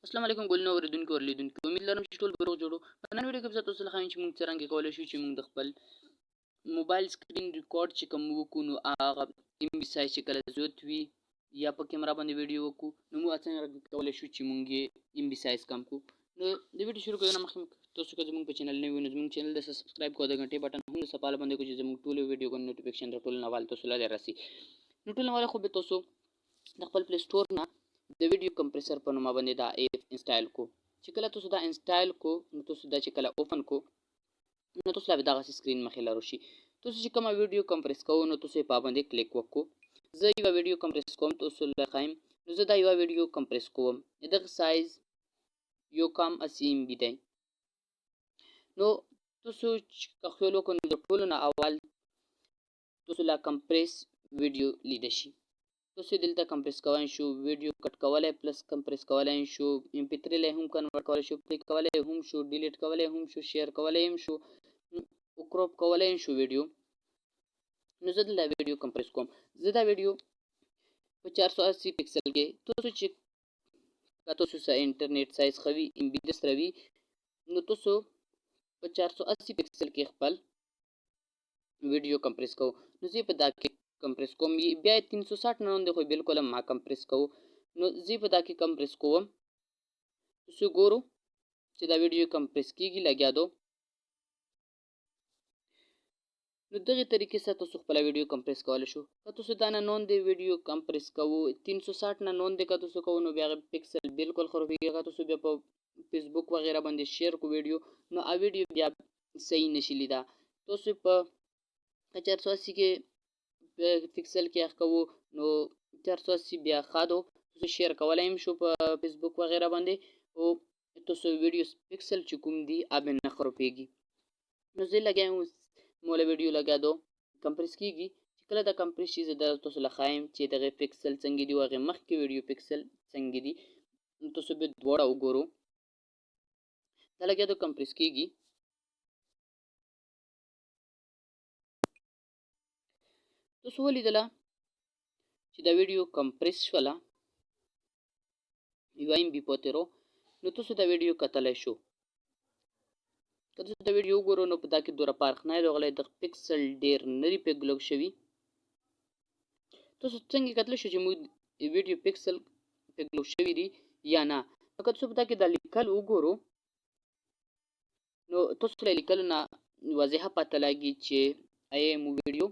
السلام علیکم ګلنو اوریدونکو ورلیدونکو امید لرم چې ټول به روغ جوړو په نن ویډیو کې به زه تاسو ته ښایم چې موږ څرنګه کولی شو چې موږ د خپل موبایل سکرین ریکارډ چې کوم وکړو نو هغه ام بي سایز چې کله زیات وي یا په کیمرا باندې ویډیو وکړو نو موږ څنګه کولی شو چې موږ یې ام بي سایز کم کړو. نو د ویډیو شروع کېدو نه مخکې تاسو که زموږ په چینل نه وي نو زموږ چینل د سبسکرایب کړو، د غنټې بټن هم د سپاله باندې کړو چې زموږ ټولو ویډیوګانو نوټیفیکیشن د ټولو نه اول تاسو ته راسي. نو ټول نه اول خو به تاسو د خپل پلی سټور نه د ویډیو کمپریسر په نوم باندې دا ایپ انسټال کو. چې کله تاسو دا انسټال کو نو تاسو دا چې کله اوپن کو نو تاسو لا دغه سکرین مخې لارو شي. تاسو چې کومه ویډیو کمپریس کوو نو تاسو په باندې کلیک وکړو. زه یو ویډیو کمپریس کوم تاسو له خایم نو زه دا یو ویډیو کمپریس کوم. دغه سایز یو کم 80 ام بي دی. نو تاسو چې خپل کو نو د ټولو نه اول تاسو لا کمپریس ویډیو لیدل شي. تاسو دلته کمپریس کولای شو، ویډیو کټ کولای پلس کمپریس کولای شو، ام پی 3 له هم کنورټ کولای شو، پلی کولای هم شو، ډیلیټ کولای هم شو، شیر کولای هم شو، او کراپ کولای شو ویډیو. نو زه دلته ویډیو کمپریس کوم. زه دا ویډیو په 480 پکسل کې تاسو چې تاسو سره انټرنیټ سایز خوي ام بي د سره وي نو تاسو په 480 پکسل کې خپل ویډیو کمپریس کوو. نو زه په دا کې کمپریس کوم. بیا 360 نه نن خو بالکل ما کمپریس کوو. نو زه په دا کې کمپریس کوم. تاسو ګورو چې دا ویډیو کمپریس کیږي لګیا دو. نو دغه طریقې سره تاسو خپل ویډیو کمپریس کولای شو. که تاسو دا نه نون دی ویډیو کمپریس کوو 360 نه نون دی که تاسو کوو نو بیا پکسل بالکل خرابېږي. که تاسو بیا په فیسبوک وغیرہ باندې شیر کو ویډیو نو ا ویډیو بیا صحیح نشي لیدا. تاسو په 480 کې پکسل کې اخکو نو 480 بیا خادو تاسو شیر کولای هم شو په فیسبوک وغیرہ باندې او تاسو ویډیو پکسل چې کوم دی اب نه خرابېږي. نو زه لګایم مولا ویډیو لګا دو کمپریس کیږي. چې کله دا کمپریس شي زه د تاسو لخایم چې دغه پکسل څنګه دی واغه مخ کې ویډیو پکسل څنګه دی نو تاسو به دوړه وګورو. دا لګا دو کمپریس کیږي. تاسو ولیدله چې دا ویډیو کمپریس شوله یو ایم بي پاتې رو نو تاسو دا ویډیو کتلی شو. که تاسو دا ویډیو وګورو نو په دا کې دوره فرق نه راغلی. د پکسل ډیر نری پګلوک شوي. تاسو څنګه کتلی شو چې موږ ویډیو پکسل پګلوک شوي دي یا نه. که تاسو په دا کې د لیکل وګورو نو تاسو له لیکلو نه واضحه پته لګي چې آیا مو ویډیو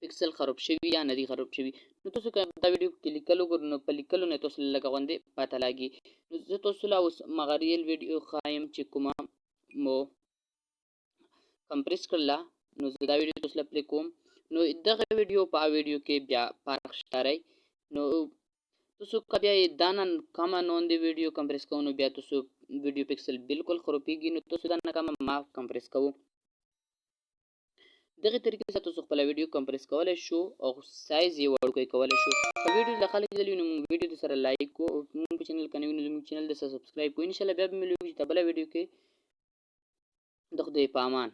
پکسل خراب شوی یا نه دی خراب شوی. نو تاسو که دا ویډیو کې لیکل وګورئ نو په لیکلو نه تاسو لږه غوندې پته لګي. نو زه تاسو له اوس مغریل ویډیو خایم چې کومه مو کمپریس کړله نو زه دا ویډیو تاسو له پلی کوم. نو دغه ویډیو په ویډیو کې بیا فرق ښکاري. نو تاسو که بیا دا نه کمه نون دی ویډیو کمپریس کوو نو بیا تاسو ویډیو پکسل بالکل خرابېږي. نو تاسو دا نه کمه ما کمپریس کوو. دغه طریقې سره تاسو خپل ویډیو کمپریس کولای شو او سایز یې وړوکی کولای شو. په ویډیو د خلک لیدلی نو موږ ویډیو سره لایک کو او موږ په چینل کې نوی نو زموږ چینل د سبسکرایب کو. ان شاء الله بیا به ملو چې په بله ویډیو کې د خدای په امان.